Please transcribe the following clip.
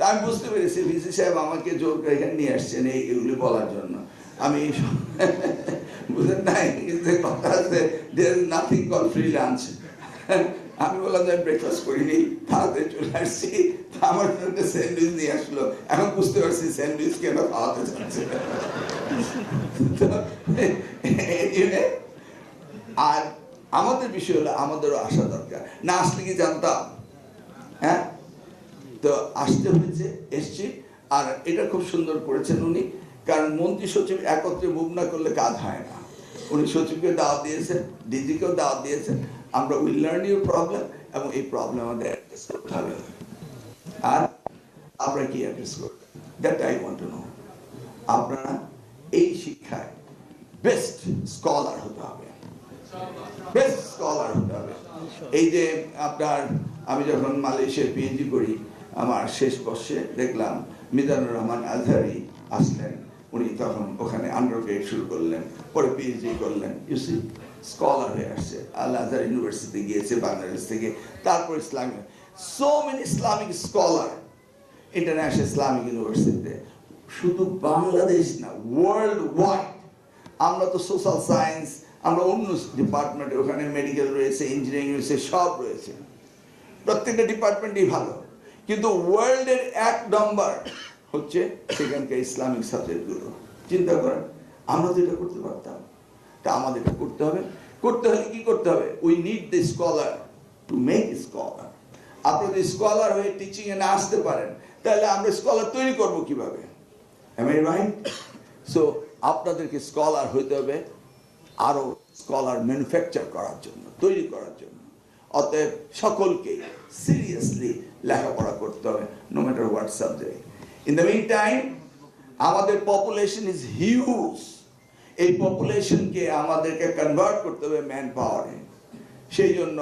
আমি বুঝতে পেরেছি ভিসি সাহেব আমাকে জোর করে এখানে নিয়ে আসছেন এইগুলি বলার জন্য। আমি বুঝলেন নাই, কথা আছে নাথিং কল ফ্রি লাঞ্চ। আমি বললাম যে আমি ব্রেকফাস্ট করিনি, তাড়াতাড়ি চলে আসছি, আমার জন্য একটা স্যান্ডউইচ নিয়ে আসলো। এখন বুঝতে পারছি স্যান্ডউইচ কেন খাওয়াতে চাচ্ছে। আর আমাদের বিষয় হলো আমাদেরও আসা দরকার। না আসলে কি জানতাম, হ্যাঁ তো আসতে হয়েছে, এসছি। আর এটা খুব সুন্দর করেছেন উনি, কারণ মন্ত্রী সচিব একত্রে মুভ না করলে কাজ হয় না। উনি সচিবকে দাওয়াত দিয়েছেন, ডিজিকেও দাওয়াত দিয়েছেন। আমরা উইল লার্ন ইউর প্রবলেম, এবং এই প্রবলেম আমাদের অ্যাড্রেস করতে হবে। আর আপনারা কি অ্যাড্রেস করবেন, that I want to know. আপনারা এই শিক্ষায় বেস্ট স্কলার হতে হবে, বেস্ট স্কলার হতে হবে। এই যে আপনার, আমি যখন মালয়েশিয়ায় পিএইচডি করি, আমার শেষ বর্ষে দেখলাম মিজানুর রহমান আজহারি আসলেন। উনি তখন ওখানে আন্ডারগ্রেড শুরু করলেন, পরে পিএইচডি করলেন। ইউসি স্কলার হয়ে আসছে, আল আজহার ইউনিভার্সিটি গিয়েছে বাংলাদেশ থেকে, তারপর Islamic, so many Islamic scholar international Islamic ইউনিভার্সিটিতে। শুধু বাংলাদেশ না, ওয়ার্ল্ড ওয়াইড। আমরা তো সোশ্যাল সায়েন্স, আমরা অন্য ডিপার্টমেন্টে, ওখানে মেডিকেল রয়েছে, ইঞ্জিনিয়ারিং রয়েছে, সব রয়েছে, প্রত্যেকটা ডিপার্টমেন্টই ভালো। কিন্তু ওয়ার্ল্ডের 1 নম্বর হচ্ছে সেখানকার ইসলামিক সাবজেক্টগুলো। চিন্তা করেন, আমরা তো এটা করতে পারতাম। তা আমাদের এটা করতে হবে। করতে হলে কি করতে হবে? We need the scholar to make scholar. আপনি যদি স্কলার হয়ে টিচিং এ না আসতে পারেন, তাহলে আমরা স্কলার তৈরি করবো কিভাবে? Am I right? সো আপনাদেরকে স্কলার হইতে হবে, আরো স্কলার ম্যানুফ্যাকচার করার জন্য, তৈরি করার জন্য। অতএব সকলকে সিরিয়াসলি লেখাপড়া করতে হবে, no matter what subject. In the mean time আমাদের পপুলেশন ইজ হিউজ। এই পপুলেশনকে আমাদেরকে কনভার্ট করতে হবে ম্যান পাওয়ারে। সেই জন্য